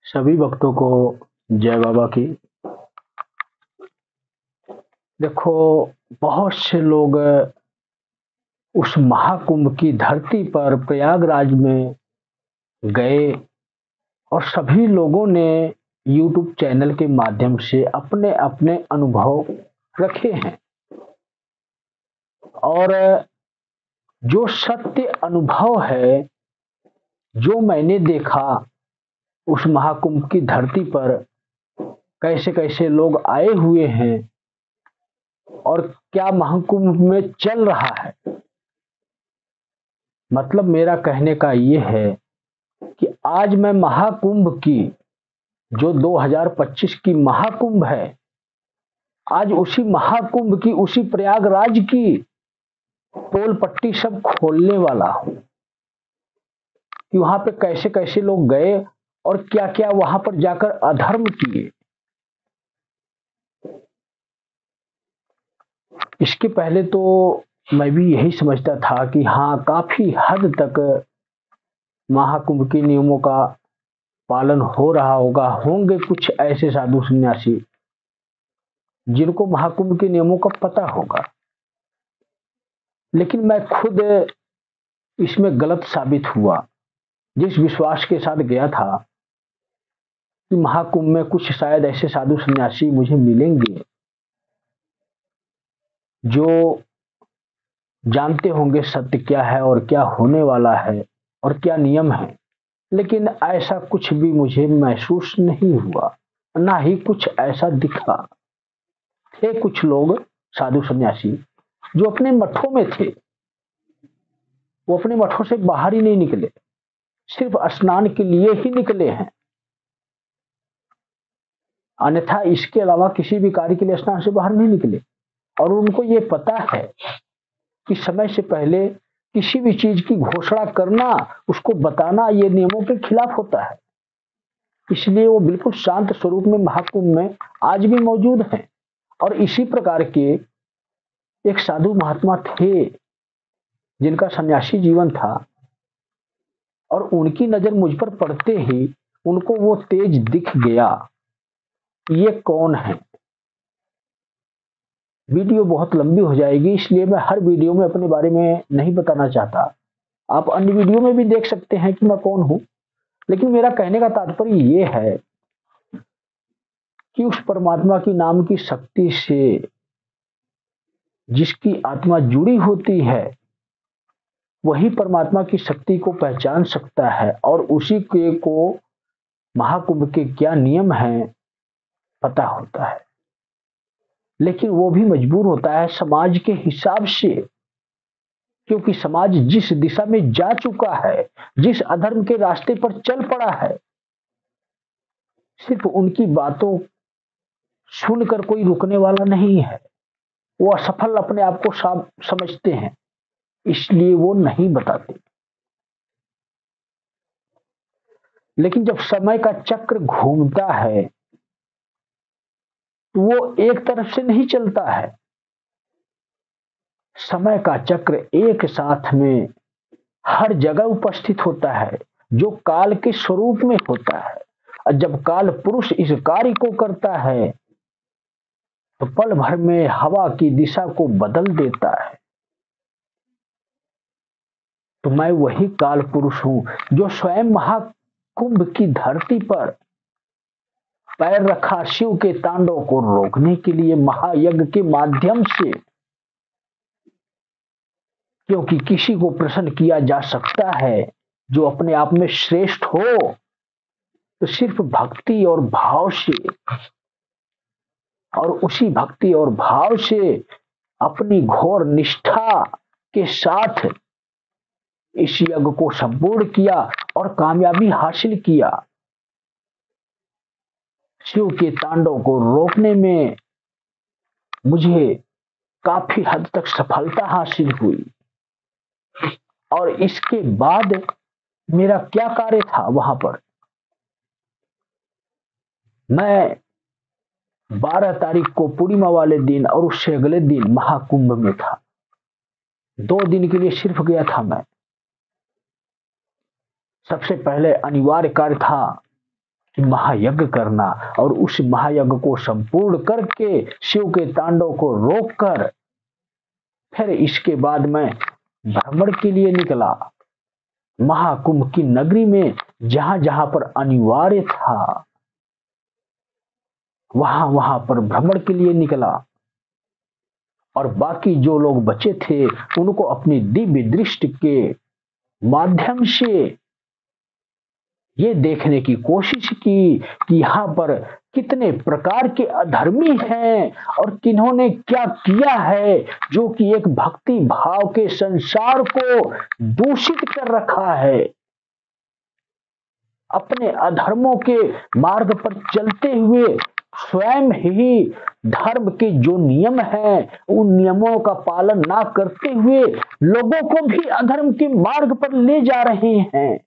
सभी भक्तों को जय बाबा की। देखो, बहुत से लोग उस महाकुंभ की धरती पर प्रयागराज में गए और सभी लोगों ने यूट्यूब चैनल के माध्यम से अपने अपने अनुभव रखे हैं। और जो सत्य अनुभव है, जो मैंने देखा उस महाकुंभ की धरती पर कैसे कैसे लोग आए हुए हैं और क्या महाकुंभ में चल रहा है। मतलब मेरा कहने का ये है कि आज मैं महाकुंभ की, जो 2025 की महाकुंभ है, आज उसी महाकुंभ की, उसी प्रयागराज की पोल पट्टी सब खोलने वाला हूं कि वहां पे कैसे कैसे लोग गए और क्या क्या वहां पर जाकर अधर्म किए। इसके पहले तो मैं भी यही समझता था कि हाँ, काफी हद तक महाकुंभ के नियमों का पालन हो रहा होगा। होंगे कुछ ऐसे साधु सन्यासी जिनको महाकुंभ के नियमों का पता होगा, लेकिन मैं खुद इसमें गलत साबित हुआ। जिस विश्वास के साथ गया था कि महाकुंभ में कुछ शायद ऐसे साधु सन्यासी मुझे मिलेंगे जो जानते होंगे सत्य क्या है और क्या होने वाला है और क्या नियम है, लेकिन ऐसा कुछ भी मुझे महसूस नहीं हुआ, ना ही कुछ ऐसा दिखा। थे कुछ लोग साधु सन्यासी जो अपने मठों में थे, वो अपने मठों से बाहर ही नहीं निकले, सिर्फ स्नान के लिए ही निकले हैं। अन्यथा इसके अलावा किसी भी कार्य के लिए स्नान से बाहर नहीं निकले। और उनको ये पता है कि समय से पहले किसी भी चीज की घोषणा करना, उसको बताना, ये नियमों के खिलाफ होता है। इसलिए वो बिल्कुल शांत स्वरूप में महाकुंभ में आज भी मौजूद हैं। और इसी प्रकार के एक साधु महात्मा थे जिनका सन्यासी जीवन था, और उनकी नजर मुझ पर पड़ते ही उनको वो तेज दिख गया। ये कौन है? वीडियो बहुत लंबी हो जाएगी, इसलिए मैं हर वीडियो में अपने बारे में नहीं बताना चाहता। आप अन्य वीडियो में भी देख सकते हैं कि मैं कौन हूं, लेकिन मेरा कहने का तात्पर्य ये है कि उस परमात्मा की नाम की शक्ति से जिसकी आत्मा जुड़ी होती है, वही परमात्मा की शक्ति को पहचान सकता है और उसी के को महाकुंभ के क्या नियम हैं पता होता है। लेकिन वो भी मजबूर होता है समाज के हिसाब से, क्योंकि समाज जिस दिशा में जा चुका है, जिस अधर्म के रास्ते पर चल पड़ा है, सिर्फ उनकी बातों सुनकर कोई रुकने वाला नहीं है। वो असफल अपने आप को समझते हैं, इसलिए वो नहीं बताते। लेकिन जब समय का चक्र घूमता है तो वो एक तरफ से नहीं चलता है। समय का चक्र एक साथ में हर जगह उपस्थित होता है, जो काल के स्वरूप में होता है। और जब काल पुरुष इस कार्य को करता है तो पल भर में हवा की दिशा को बदल देता है। तो मैं वही काल पुरुष हूं जो स्वयं महाकुंभ की धरती पर पैर रखा शिव के तांडव को रोकने के लिए महायज्ञ के माध्यम से। क्योंकि किसी को प्रसन्न किया जा सकता है जो अपने आप में श्रेष्ठ हो, तो सिर्फ भक्ति और भाव से, और उसी भक्ति और भाव से अपनी घोर निष्ठा के साथ इस यज्ञ को संपूर्ण किया और कामयाबी हासिल किया। शिव के तांडव को रोकने में मुझे काफी हद तक सफलता हासिल हुई। और इसके बाद मेरा क्या कार्य था वहां पर? मैं 12 तारीख को पूर्णिमा वाले दिन और उससे अगले दिन महाकुंभ में था। 2 दिन के लिए सिर्फ गया था मैं। सबसे पहले अनिवार्य कार्य था कि महायज्ञ करना और उस महायज्ञ को संपूर्ण करके शिव के तांडव को रोककर फिर इसके बाद मैं भ्रमण के लिए निकला। महाकुंभ की नगरी में जहां जहां पर अनिवार्य था वहां वहां पर भ्रमण के लिए निकला और बाकी जो लोग बचे थे उनको अपनी दिव्य दृष्टि के माध्यम से ये देखने की कोशिश की कि यहाँ पर कितने प्रकार के अधर्मी हैं और किन्होंने क्या किया है जो कि एक भक्ति भाव के संसार को दूषित कर रखा है। अपने अधर्मों के मार्ग पर चलते हुए स्वयं ही धर्म के जो नियम हैं उन नियमों का पालन ना करते हुए लोगों को भी अधर्म के मार्ग पर ले जा रहे हैं।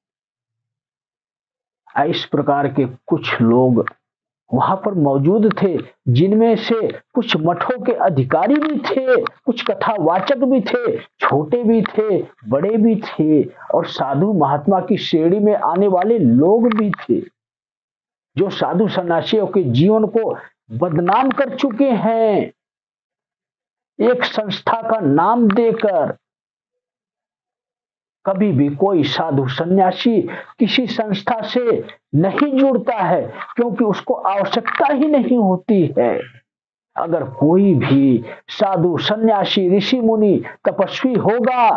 इस प्रकार के कुछ लोग वहां पर मौजूद थे जिनमें से कुछ मठों के अधिकारी भी थे, कुछ कथावाचक भी थे, छोटे भी थे, बड़े भी थे और साधु महात्मा की श्रेणी में आने वाले लोग भी थे जो साधु सन्यासियों के जीवन को बदनाम कर चुके हैं एक संस्था का नाम देकर। कभी भी कोई साधु सन्यासी किसी संस्था से नहीं जुड़ता है क्योंकि उसको आवश्यकता ही नहीं होती है। अगर कोई भी साधु सन्यासी ऋषि मुनि तपस्वी होगा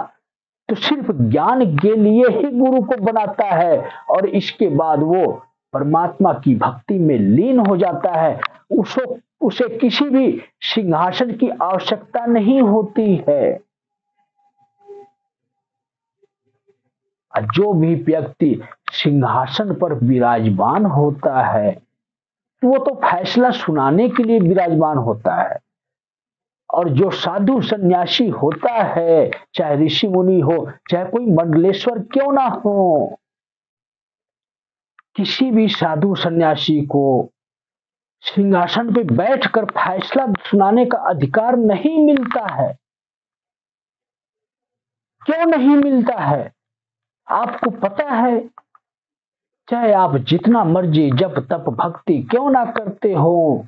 तो सिर्फ ज्ञान के लिए ही गुरु को बनाता है और इसके बाद वो परमात्मा की भक्ति में लीन हो जाता है। उसे किसी भी सिंहासन की आवश्यकता नहीं होती है। जो भी व्यक्ति सिंहासन पर विराजमान होता है वो तो फैसला सुनाने के लिए विराजमान होता है और जो साधु सन्यासी होता है चाहे ऋषि मुनि हो चाहे कोई मंडलेश्वर क्यों ना हो, किसी भी साधु सन्यासी को सिंहासन पे बैठकर फैसला सुनाने का अधिकार नहीं मिलता है। क्यों नहीं मिलता है? आपको पता है चाहे आप जितना मर्जी जप तप भक्ति क्यों ना करते हो,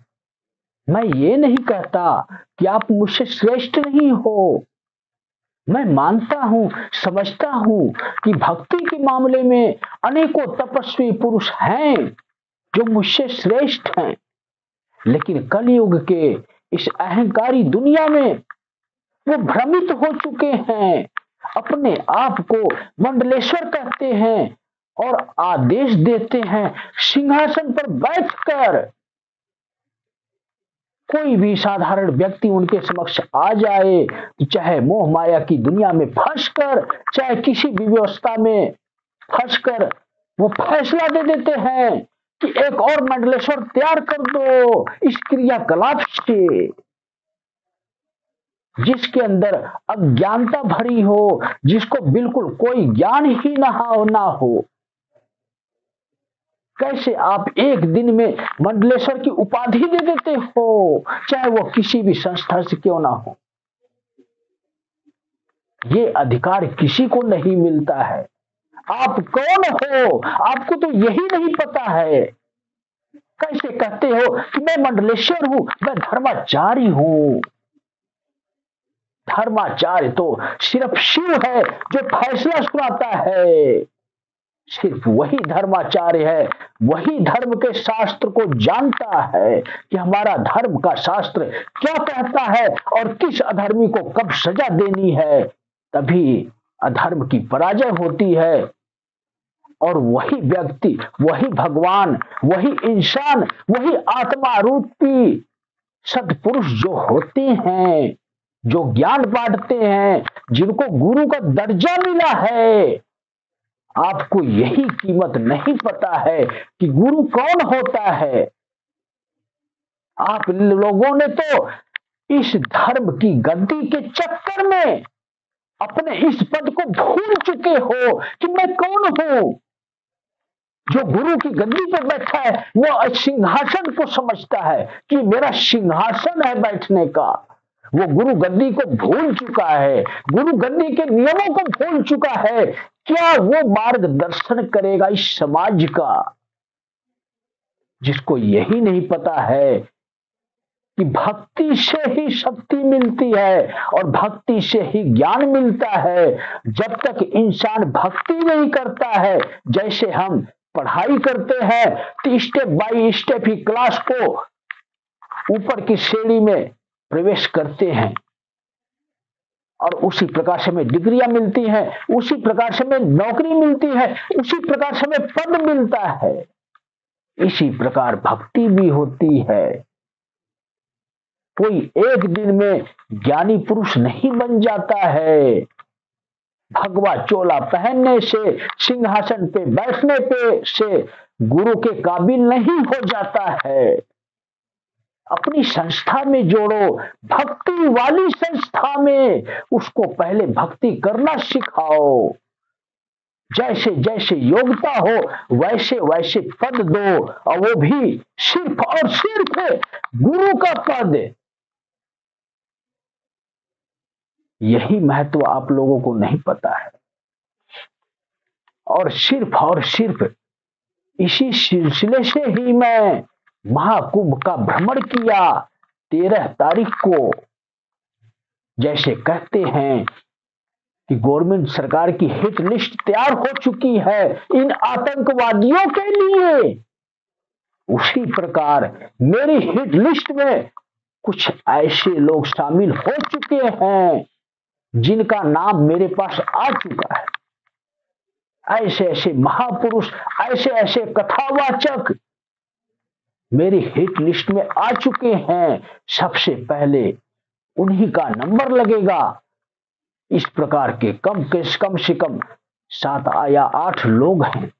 मैं ये नहीं कहता कि आप मुझसे श्रेष्ठ नहीं हो। मैं मानता हूं समझता हूं कि भक्ति के मामले में अनेकों तपस्वी पुरुष हैं जो मुझसे श्रेष्ठ हैं, लेकिन कलयुग के इस अहंकारी दुनिया में वो भ्रमित हो चुके हैं, अपने आप को मंडलेश्वर कहते हैं और आदेश देते हैं सिंहासन पर बैठकर कोई भी साधारण व्यक्ति उनके समक्ष आ जाए तो चाहे मोह माया की दुनिया में फंसकर चाहे किसी भी व्यवस्था में फंसकर वो फैसला दे देते हैं कि एक और मंडलेश्वर तैयार कर दो इस क्रियाकलाप से, जिसके अंदर अज्ञानता भरी हो, जिसको बिल्कुल कोई ज्ञान ही ना हो। कैसे आप एक दिन में मंडलेश्वर की उपाधि दे देते हो, चाहे वो किसी भी संस्था से क्यों ना हो। ये अधिकार किसी को नहीं मिलता है। आप कौन हो आपको तो यही नहीं पता है। कैसे कहते हो कि मैं मंडलेश्वर हूं, मैं धर्माचार्य हूं। धर्माचार्य तो सिर्फ शिव है जो फैसला सुनाता है। सिर्फ वही धर्माचार्य है, वही धर्म के शास्त्र को जानता है कि हमारा धर्म का शास्त्र क्या कहता है और किस अधर्मी को कब सजा देनी है। तभी अधर्म की पराजय होती है और वही व्यक्ति, वही भगवान, वही इंसान, वही आत्मा रूपी सत्पुरुष जो होते हैं, जो ज्ञान बांटते हैं, जिनको गुरु का दर्जा मिला है। आपको यही कीमत नहीं पता है कि गुरु कौन होता है। आप लोगों ने तो इस धर्म की गद्दी के चक्कर में अपने इस पद को भूल चुके हो कि मैं कौन हूं। जो गुरु की गद्दी पर बैठा है वो सिंहासन को समझता है कि मेरा सिंहासन है बैठने का। वो गुरु गद्दी को भूल चुका है, गुरु गद्दी के नियमों को भूल चुका है। क्या वो मार्गदर्शन करेगा इस समाज का? जिसको यही नहीं पता है कि भक्ति से ही शक्ति मिलती है और भक्ति से ही ज्ञान मिलता है। जब तक इंसान भक्ति नहीं करता है, जैसे हम पढ़ाई करते हैं तो step by step he class को ऊपर की श्रेणी में प्रवेश करते हैं और उसी प्रकार से हमें डिग्रियां मिलती हैं, उसी प्रकार से हमें नौकरी मिलती है, उसी प्रकार से हमें पद मिलता है। इसी प्रकार भक्ति भी होती है। कोई एक दिन में ज्ञानी पुरुष नहीं बन जाता है। भगवा चोला पहनने से, सिंहासन पे बैठने पे से गुरु के काबिल नहीं हो जाता है। अपनी संस्था में जोड़ो, भक्ति वाली संस्था में उसको पहले भक्ति करना सिखाओ। जैसे जैसे योग्यता हो वैसे वैसे पद दो, और वो भी सिर्फ और सिर्फ गुरु का पद। यही महत्व आप लोगों को नहीं पता है। और सिर्फ इसी सिलसिले से ही मैं महाकुंभ का भ्रमण किया 13 तारीख को। जैसे कहते हैं कि गवर्नमेंट सरकार की हिट लिस्ट तैयार हो चुकी है इन आतंकवादियों के लिए, उसी प्रकार मेरी हिट लिस्ट में कुछ ऐसे लोग शामिल हो चुके हैं जिनका नाम मेरे पास आ चुका है। ऐसे ऐसे महापुरुष, ऐसे ऐसे कथावाचक मेरी हिट लिस्ट में आ चुके हैं। सबसे पहले उन्हीं का नंबर लगेगा। इस प्रकार के कम से कम 7 या 8 लोग हैं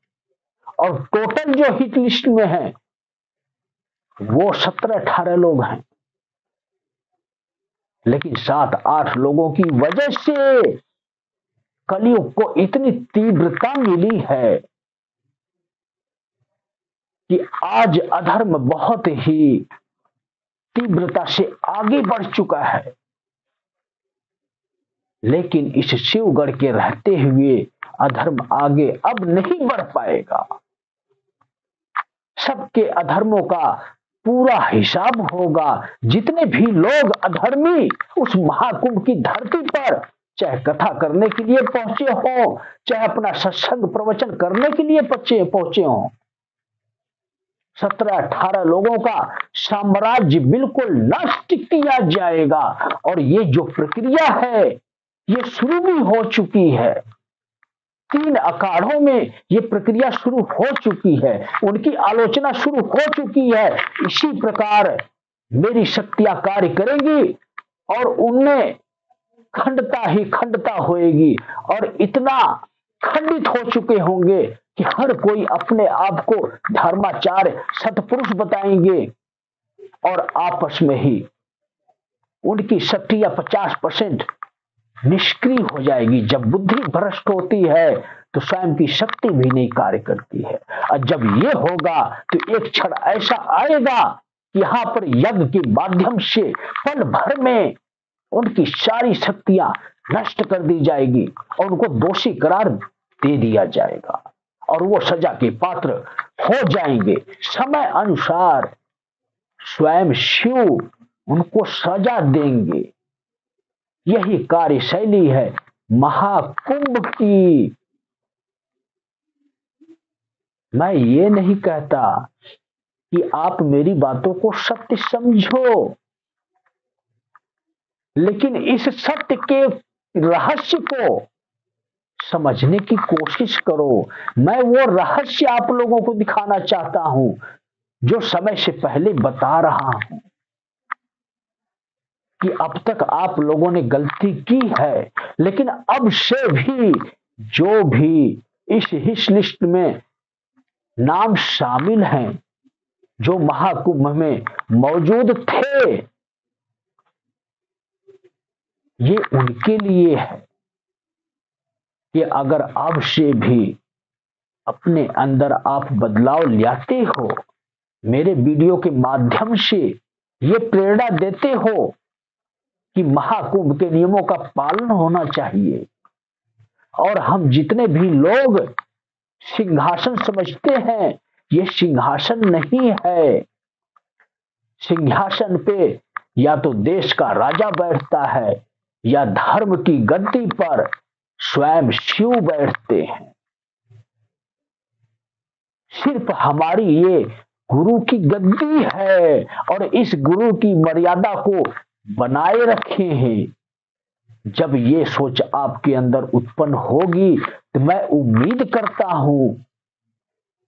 और टोटल जो हिट लिस्ट में हैं वो 17-18 लोग हैं। लेकिन 7-8 लोगों की वजह से कलयुग को इतनी तीव्रता मिली है कि आज अधर्म बहुत ही तीव्रता से आगे बढ़ चुका है। लेकिन इस शिवगढ़ के रहते हुए अधर्म आगे अब नहीं बढ़ पाएगा। सबके अधर्मों का पूरा हिसाब होगा। जितने भी लोग अधर्मी उस महाकुंभ की धरती पर चाहे कथा करने के लिए पहुंचे हो, चाहे अपना सत्संग प्रवचन करने के लिए पहुंचे हो, 17-18 लोगों का साम्राज्य बिल्कुल नष्ट किया जाएगा। और ये जो प्रक्रिया है ये शुरू भी हो चुकी है। 3 अखाड़ों में ये प्रक्रिया शुरू हो चुकी है, उनकी आलोचना शुरू हो चुकी है। इसी प्रकार मेरी शक्तियां कार्य करेंगी और उनमें खंडता ही खंडता होएगी और इतना खंडित हो चुके होंगे कि हर कोई अपने आप को धर्माचार्य सतपुरुष बताएंगे और आपस में ही उनकी शक्ति 50% निष्क्रिय हो जाएगी। जब बुद्धि भ्रष्ट होती है तो स्वयं की शक्ति भी नहीं कार्य करती है। और जब ये होगा तो एक क्षण ऐसा आएगा कि यहां पर यज्ञ के माध्यम से पल भर में उनकी सारी शक्तियां नष्ट कर दी जाएगी और उनको दोषी करार दे दिया जाएगा और वो सजा के पात्र हो जाएंगे। समय अनुसार स्वयं शिव उनको सजा देंगे। यही कार्यशैली है महाकुंभ की। मैं ये नहीं कहता कि आप मेरी बातों को सत्य समझो, लेकिन इस सत्य के रहस्य को समझने की कोशिश करो। मैं वो रहस्य आप लोगों को दिखाना चाहता हूं जो समय से पहले बता रहा हूं कि अब तक आप लोगों ने गलती की है, लेकिन अब से भी जो भी इस हिट लिस्ट में नाम शामिल हैं, जो महाकुंभ में मौजूद थे, ये उनके लिए है कि अगर अब से भी अपने अंदर आप बदलाव लाते हो, मेरे वीडियो के माध्यम से ये प्रेरणा देते हो कि महाकुंभ के नियमों का पालन होना चाहिए और हम जितने भी लोग सिंहासन समझते हैं ये सिंहासन नहीं है। सिंहासन पे या तो देश का राजा बैठता है या धर्म की गद्दी पर स्वयं शिव बैठते हैं। सिर्फ हमारी ये गुरु की गद्दी है और इस गुरु की मर्यादा को बनाए रखे हैं। जब ये सोच आपके अंदर उत्पन्न होगी तो मैं उम्मीद करता हूं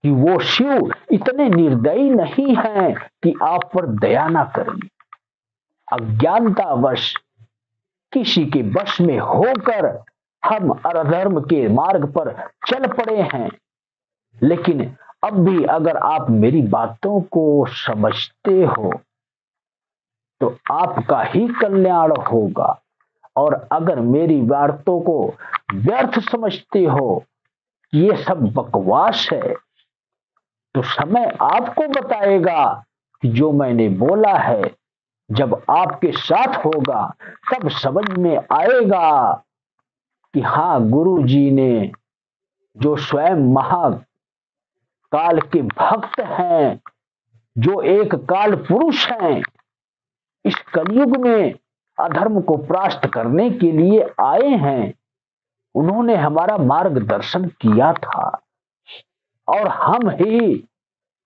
कि वो शिव इतने निर्दयी नहीं हैं कि आप पर दया ना करें। अज्ञानतावश किसी के वश में होकर हम अधर्म के मार्ग पर चल पड़े हैं, लेकिन अब भी अगर आप मेरी बातों को समझते हो तो आपका ही कल्याण होगा, और अगर मेरी बातों को व्यर्थ समझते हो, ये सब बकवास है, तो समय आपको बताएगा कि जो मैंने बोला है जब आपके साथ होगा तब समझ में आएगा कि हाँ, गुरु जी ने जो स्वयं महाकाल के भक्त हैं, जो एक काल पुरुष हैं, इस कलयुग में अधर्म को परास्त करने के लिए आए हैं। उन्होंने हमारा मार्गदर्शन किया था और हम ही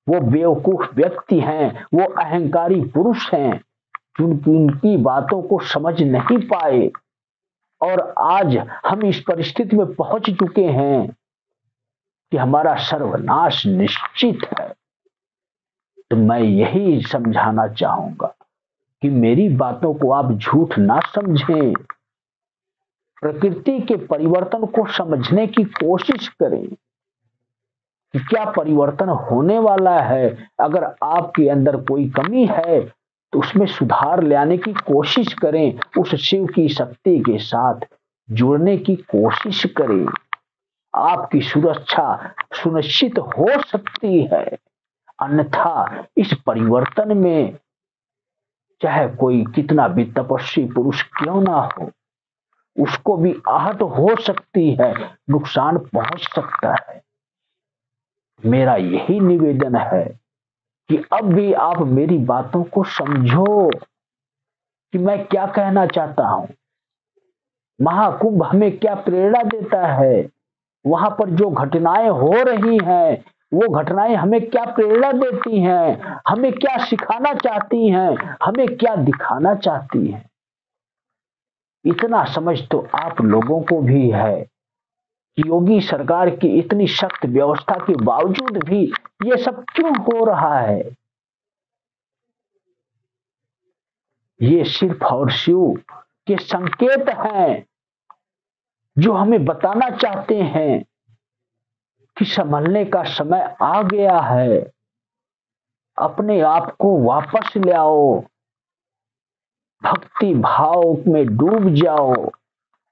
वो बेवकूफ व्यक्ति हैं, वो अहंकारी पुरुष हैं जिनकी उनकी बातों को समझ नहीं पाए, और आज हम इस परिस्थिति में पहुंच चुके हैं कि हमारा सर्वनाश निश्चित है। तो मैं यही समझाना चाहूंगा कि मेरी बातों को आप झूठ ना समझें, प्रकृति के परिवर्तन को समझने की कोशिश करें कि क्या परिवर्तन होने वाला है। अगर आपके अंदर कोई कमी है तो उसमें सुधार लाने की कोशिश करें, उस शिव की शक्ति के साथ जुड़ने की कोशिश करें। आपकी सुरक्षा सुनिश्चित हो सकती है, अन्यथा इस परिवर्तन में चाहे कोई कितना भी तपस्वी पुरुष क्यों ना हो, उसको भी आहत हो सकती है, नुकसान पहुंच सकता है। मेरा यही निवेदन है कि अब भी आप मेरी बातों को समझो कि मैं क्या कहना चाहता हूं। महाकुंभ हमें क्या प्रेरणा देता है, वहां पर जो घटनाएं हो रही हैं वो घटनाएं हमें क्या प्रेरणा देती हैं, हमें क्या सिखाना चाहती हैं, हमें क्या दिखाना चाहती हैं। इतना समझ तो आप लोगों को भी है कि योगी सरकार की इतनी सख्त व्यवस्था के बावजूद भी ये सब क्यों हो रहा है। ये सिर्फ और शिव के संकेत हैं जो हमें बताना चाहते हैं कि संभलने का समय आ गया है। अपने आप को वापस ले आओ, भक्ति भाव में डूब जाओ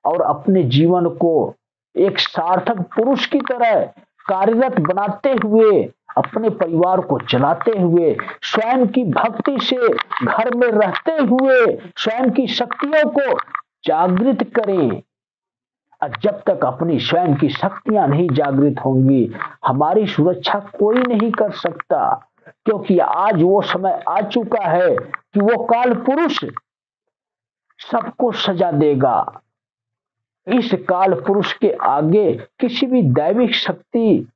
और अपने जीवन को एक सार्थक पुरुष की तरह कार्यरत बनाते हुए, अपने परिवार को चलाते हुए, स्वयं की भक्ति से घर में रहते हुए स्वयं की शक्तियों को जागृत करें। और जब तक अपनी स्वयं की शक्तियां नहीं जागृत होंगी, हमारी सुरक्षा कोई नहीं कर सकता, क्योंकि आज वो समय आ चुका है कि वो काल पुरुष सबको सजा देगा। इस काल पुरुष के आगे किसी भी दैविक शक्ति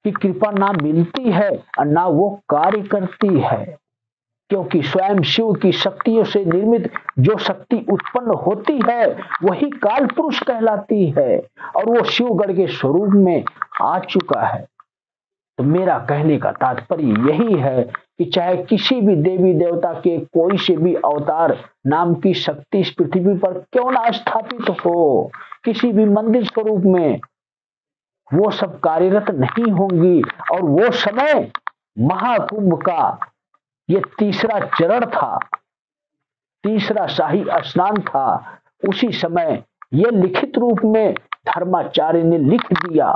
की कृपा ना मिलती है और ना वो कार्य करती है, क्योंकि स्वयं शिव की शक्तियों से निर्मित जो शक्ति उत्पन्न होती है वही काल पुरुष कहलाती है, और वो शिवगढ़ के स्वरूप में आ चुका है। तो मेरा कहने का तात्पर्य यही है कि चाहे किसी भी देवी देवता के कोई से भी अवतार नाम की शक्ति इस पृथ्वी पर क्यों ना स्थापित हो, किसी भी मंदिर स्वरूप में, वो सब कार्यरत नहीं होंगी। और वो समय महाकुंभ का ये तीसरा चरण था, तीसरा शाही स्नान था। उसी समय ये लिखित रूप में धर्माचार्य ने लिख दिया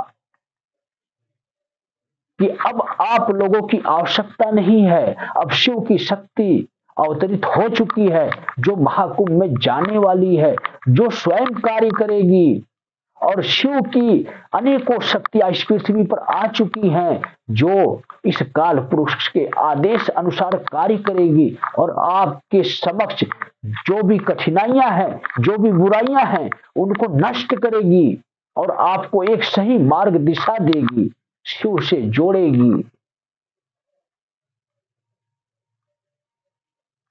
कि अब आप लोगों की आवश्यकता नहीं है, अब शिव की शक्ति अवतरित हो चुकी है जो महाकुंभ में जाने वाली है, जो स्वयं कार्य करेगी और शिव की अनेकों शक्तियां इस पृथ्वी पर आ चुकी हैं जो इस काल पुरुष के आदेश अनुसार कार्य करेगी और आपके समक्ष जो भी कठिनाइयां हैं, जो भी बुराइयां हैं, उनको नष्ट करेगी और आपको एक सही मार्ग दिशा देगी, शिव से जोड़ेगी।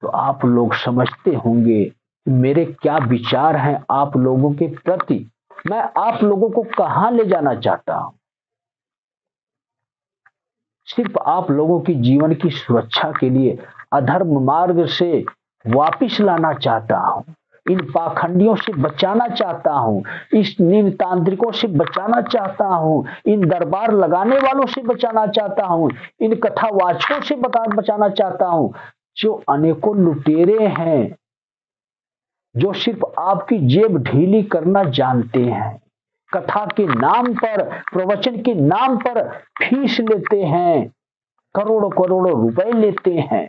तो आप लोग समझते होंगे मेरे क्या विचार हैं आप लोगों के प्रति, मैं आप लोगों को कहां ले जाना चाहता हूं। सिर्फ आप लोगों की जीवन की सुरक्षा के लिए अधर्म मार्ग से वापिस लाना चाहता हूं, इन पाखंडियों से बचाना चाहता हूं, इस नील तांत्रिकों से बचाना चाहता हूं, इन दरबार लगाने वालों से बचाना चाहता हूं, इन कथावाचकों से बचाना चाहता हूं, जो अनेकों लुटेरे हैं, जो सिर्फ आपकी जेब ढीली करना जानते हैं, कथा के नाम पर, प्रवचन के नाम पर फीस लेते हैं, करोड़ों करोड़ों रुपए लेते हैं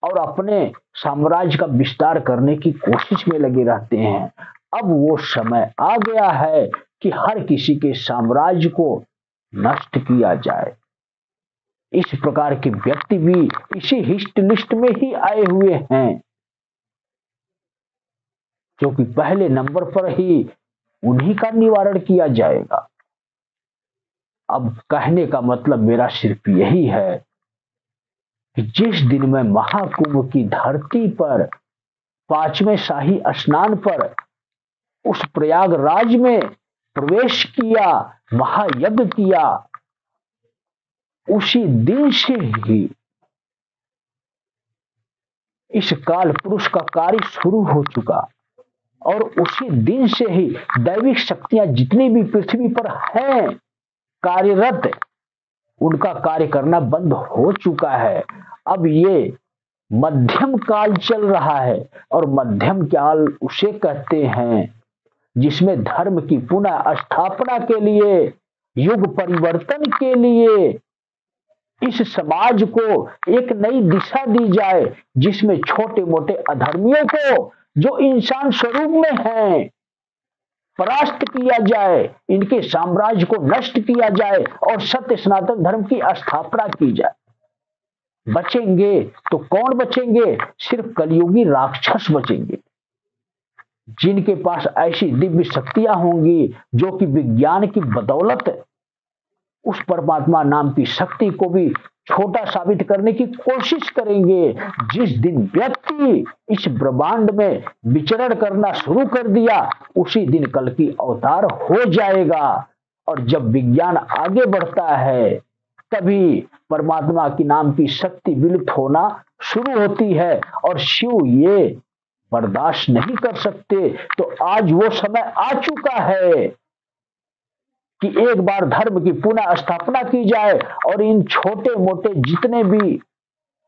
और अपने साम्राज्य का विस्तार करने की कोशिश में लगे रहते हैं। अब वो समय आ गया है कि हर किसी के साम्राज्य को नष्ट किया जाए। इस प्रकार के व्यक्ति भी इसी हिस्ट लिस्ट में ही आए हुए हैं, क्योंकि पहले नंबर पर ही उन्हीं का निवारण किया जाएगा। अब कहने का मतलब मेरा सिर्फ यही है कि जिस दिन मैं महाकुंभ की धरती पर 5वें शाही स्नान पर उस प्रयागराज में प्रवेश किया, महायज्ञ किया, उसी दिन से ही इस काल पुरुष का कार्य शुरू हो चुका और उसी दिन से ही दैविक शक्तियां जितनी भी पृथ्वी पर हैं कार्यरत, उनका कार्य करना बंद हो चुका है। अब ये मध्यम काल चल रहा है और मध्यम काल उसे कहते हैं जिसमें धर्म की पुनः स्थापना के लिए, युग परिवर्तन के लिए इस समाज को एक नई दिशा दी जाए, जिसमें छोटे मोटे अधर्मियों को जो इंसान स्वरूप में हैं परास्त किया जाए, इनके साम्राज्य को नष्ट किया जाए और सत्य सनातन धर्म की स्थापना की जाए। बचेंगे तो कौन बचेंगे? सिर्फ कलयुगी राक्षस बचेंगे, जिनके पास ऐसी दिव्य शक्तियां होंगी जो कि विज्ञान की बदौलत उस परमात्मा नाम की शक्ति को भी छोटा साबित करने की कोशिश करेंगे। जिस दिन व्यक्ति इस ब्रह्मांड में विचरण करना शुरू कर दिया, उसी दिन कल की अवतार हो जाएगा। और जब विज्ञान आगे बढ़ता है तभी परमात्मा की नाम की शक्ति विलुप्त होना शुरू होती है और शिव ये बर्दाश्त नहीं कर सकते। तो आज वो समय आ चुका है कि एक बार धर्म की पुनः स्थापना की जाए और इन छोटे मोटे जितने भी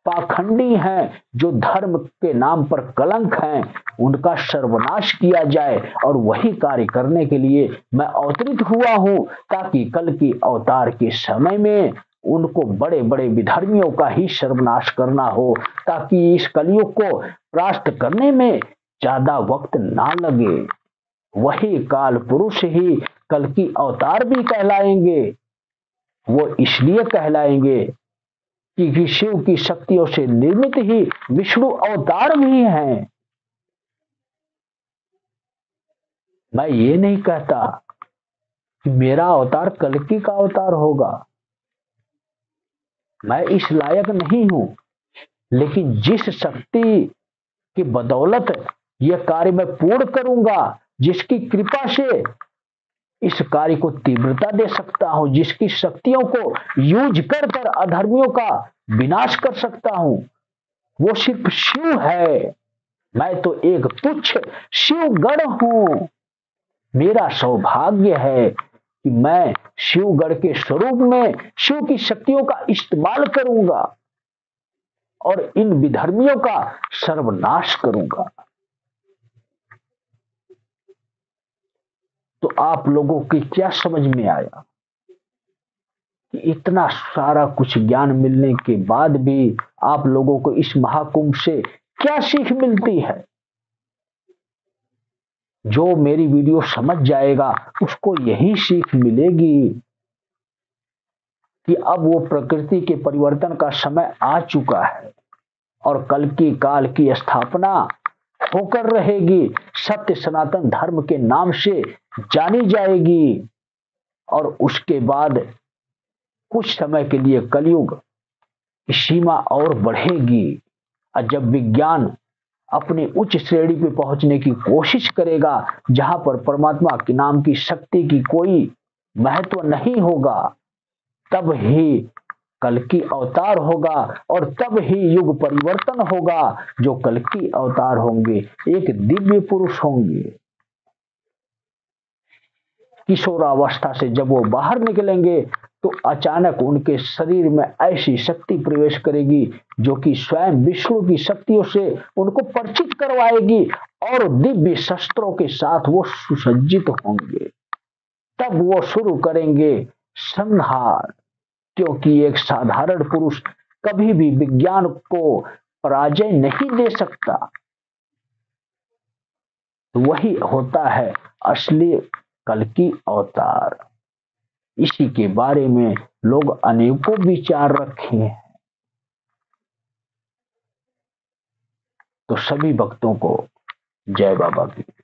पाखंडी हैं जो धर्म के नाम पर कलंक हैं, उनका सर्वनाश किया जाए। और वही कार्य करने के लिए मैं अवतरित हुआ हूं, ताकि कल की अवतार के समय में उनको बड़े बड़े विधर्मियों का ही सर्वनाश करना हो, ताकि इस कलयुग को परास्त करने में ज्यादा वक्त ना लगे। वही काल पुरुष ही कल की अवतार भी कहलाएंगे। वो इसलिए कहलाएंगे कि शिव की शक्तियों से निर्मित ही विष्णु अवतार भी हैं। मैं ये नहीं कहता कि मेरा अवतार कल्कि का अवतार होगा, मैं इस लायक नहीं हूं, लेकिन जिस शक्ति की बदौलत यह कार्य मैं पूर्ण करूंगा, जिसकी कृपा से इस कार्य को तीव्रता दे सकता हूं, जिसकी शक्तियों को यूज कर कर अधर्मियों का विनाश कर सकता हूं, वो सिर्फ शिव है। मैं तो एक तुच्छ शिवगण हूं। मेरा सौभाग्य है कि मैं शिवगण के स्वरूप में शिव की शक्तियों का इस्तेमाल करूंगा और इन विधर्मियों का सर्वनाश करूंगा। तो आप लोगों की क्या समझ में आया कि इतना सारा कुछ ज्ञान मिलने के बाद भी आप लोगों को इस महाकुंभ से क्या सीख मिलती है? जो मेरी वीडियो समझ जाएगा उसको यही सीख मिलेगी कि अब वो प्रकृति के परिवर्तन का समय आ चुका है और कल की काल की स्थापना होकर रहेगी, सत्य सनातन धर्म के नाम से जानी जाएगी। और उसके बाद कुछ समय के लिए कलयुग की सीमा और बढ़ेगी। और जब विज्ञान अपनी उच्च श्रेणी पे पहुंचने की कोशिश करेगा, जहां पर परमात्मा के नाम की शक्ति की कोई महत्व नहीं होगा, तब ही कल की अवतार होगा और तब ही युग परिवर्तन होगा। जो कल की अवतार होंगे एक दिव्य पुरुष होंगे। किशोरावस्था से जब वो बाहर निकलेंगे तो अचानक उनके शरीर में ऐसी शक्ति प्रवेश करेगी जो कि स्वयं विष्णु की शक्तियों से उनको परिचित करवाएगी और दिव्य शस्त्रों के साथ वो सुसज्जित होंगे। तब वो शुरू करेंगे संहार, क्योंकि एक साधारण पुरुष कभी भी विज्ञान को पराजय नहीं दे सकता। तो वही होता है असली कल की अवतार। इसी के बारे में लोग अनेकों विचार रखे हैं। तो सभी भक्तों को जय बाबा की।